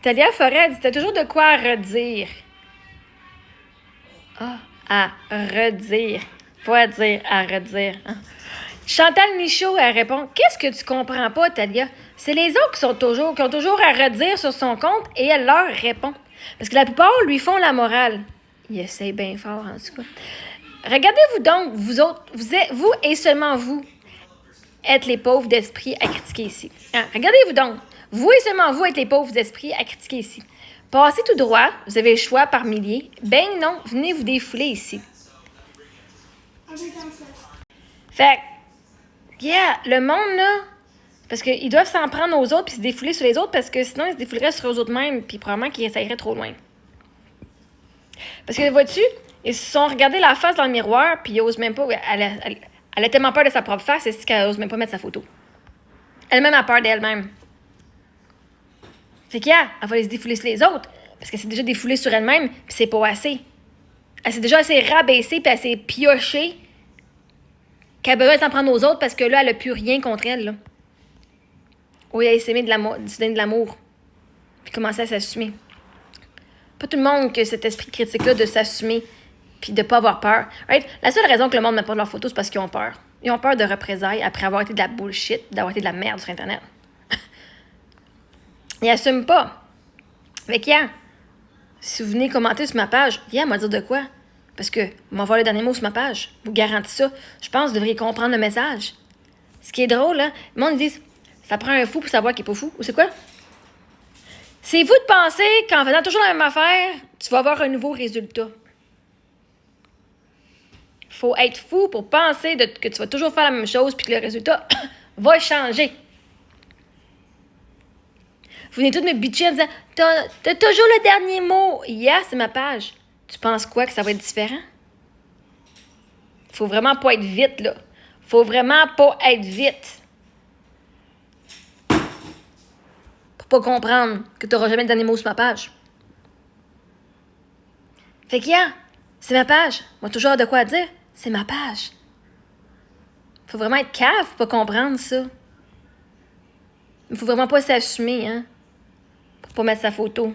Talia Forêt dit, t'as toujours de quoi à redire. Ah, à redire. Pas à dire, à redire. Hein. Chantal Michaud, elle répond, qu'est-ce que tu comprends pas, Talia? C'est les autres qui ont toujours à redire sur son compte et elle leur répond. Parce que la plupart lui font la morale. Il essaie bien fort, en tout cas. Regardez-vous donc, vous autres, vous et seulement vous, êtes les pauvres d'esprit à critiquer ici. Hein? Regardez-vous donc, vous et seulement vous êtes les pauvres d'esprit à critiquer ici. Passez tout droit, vous avez le choix par milliers. Ben non, venez vous défouler ici. Fait que, yeah, le monde, là, parce qu'ils doivent s'en prendre aux autres puis se défouler sur les autres parce que sinon, ils se défouleraient sur eux autres mêmes puis probablement qu'ils essaieraient trop loin. Parce que, vois-tu, ils se sont regardés la face dans le miroir puis ils osent même pas... Elle a tellement peur de sa propre face, c'est qu'elle ose même pas mettre sa photo. Elle-même a peur d'elle-même. Fait qu'elle va se défouler sur les autres parce qu'elle s'est déjà défoulée sur elle-même puis c'est pas assez. Elle s'est déjà assez rabaissée puis elle s'est piochée qu'elle a besoin de s'en prendre aux autres parce que là, elle a plus rien contre elle, là. Ou elle s'aimer se donner de l'amour. Puis commencer à s'assumer. Pas tout le monde qui a cet esprit critique-là de s'assumer puis de pas avoir peur. Right? La seule raison que le monde ne met pas de leurs photos, c'est parce qu'ils ont peur. Ils ont peur de représailles après avoir été de la bullshit, d'avoir été de la merde sur Internet. Ils n'assument pas. Fait qu'hier, si vous venez commenter sur ma page, hier, m'a dire de quoi? Parce que m'envoie le dernier mot sur ma page. Je vous garantis ça. Je pense que vous devriez comprendre le message. Ce qui est drôle, hein? Le monde dit ça prend un fou pour savoir qu'il n'est pas fou. Ou c'est quoi? C'est vous de penser qu'en faisant toujours la même affaire, tu vas avoir un nouveau résultat. Faut être fou pour penser que tu vas toujours faire la même chose puis que le résultat va changer. Vous venez tous me bitcher en disant t'as toujours le dernier mot. Yeah, c'est ma page. Tu penses quoi que ça va être différent? Faut vraiment pas être vite, là. Faut vraiment pas être vite. Pour pas comprendre que tu n'auras jamais le dernier mot sur ma page. Fait que, yeah, c'est ma page. Moi, toujours de quoi dire. C'est ma page. Faut vraiment être cave pour pas comprendre ça. Il faut vraiment pas s'assumer, hein, pour pas mettre sa photo.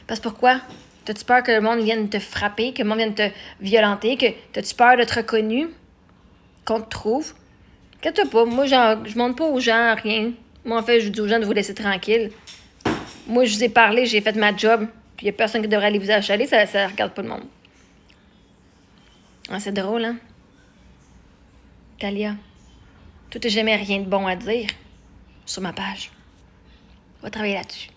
Parce que pourquoi? T'as-tu peur que le monde vienne te frapper, que le monde vienne te violenter, que t'as-tu peur d'être reconnu, qu'on te trouve? Inquiète-toi pas, moi, je montre pas aux gens rien. Moi, en fait, je dis aux gens de vous laisser tranquille. Moi, je vous ai parlé, j'ai fait ma job, puis il y a personne qui devrait aller vous achaler, ça regarde pas le monde. Ah, c'est drôle, hein? Talia, toi, t'as jamais rien de bon à dire sur ma page. On va travailler là-dessus.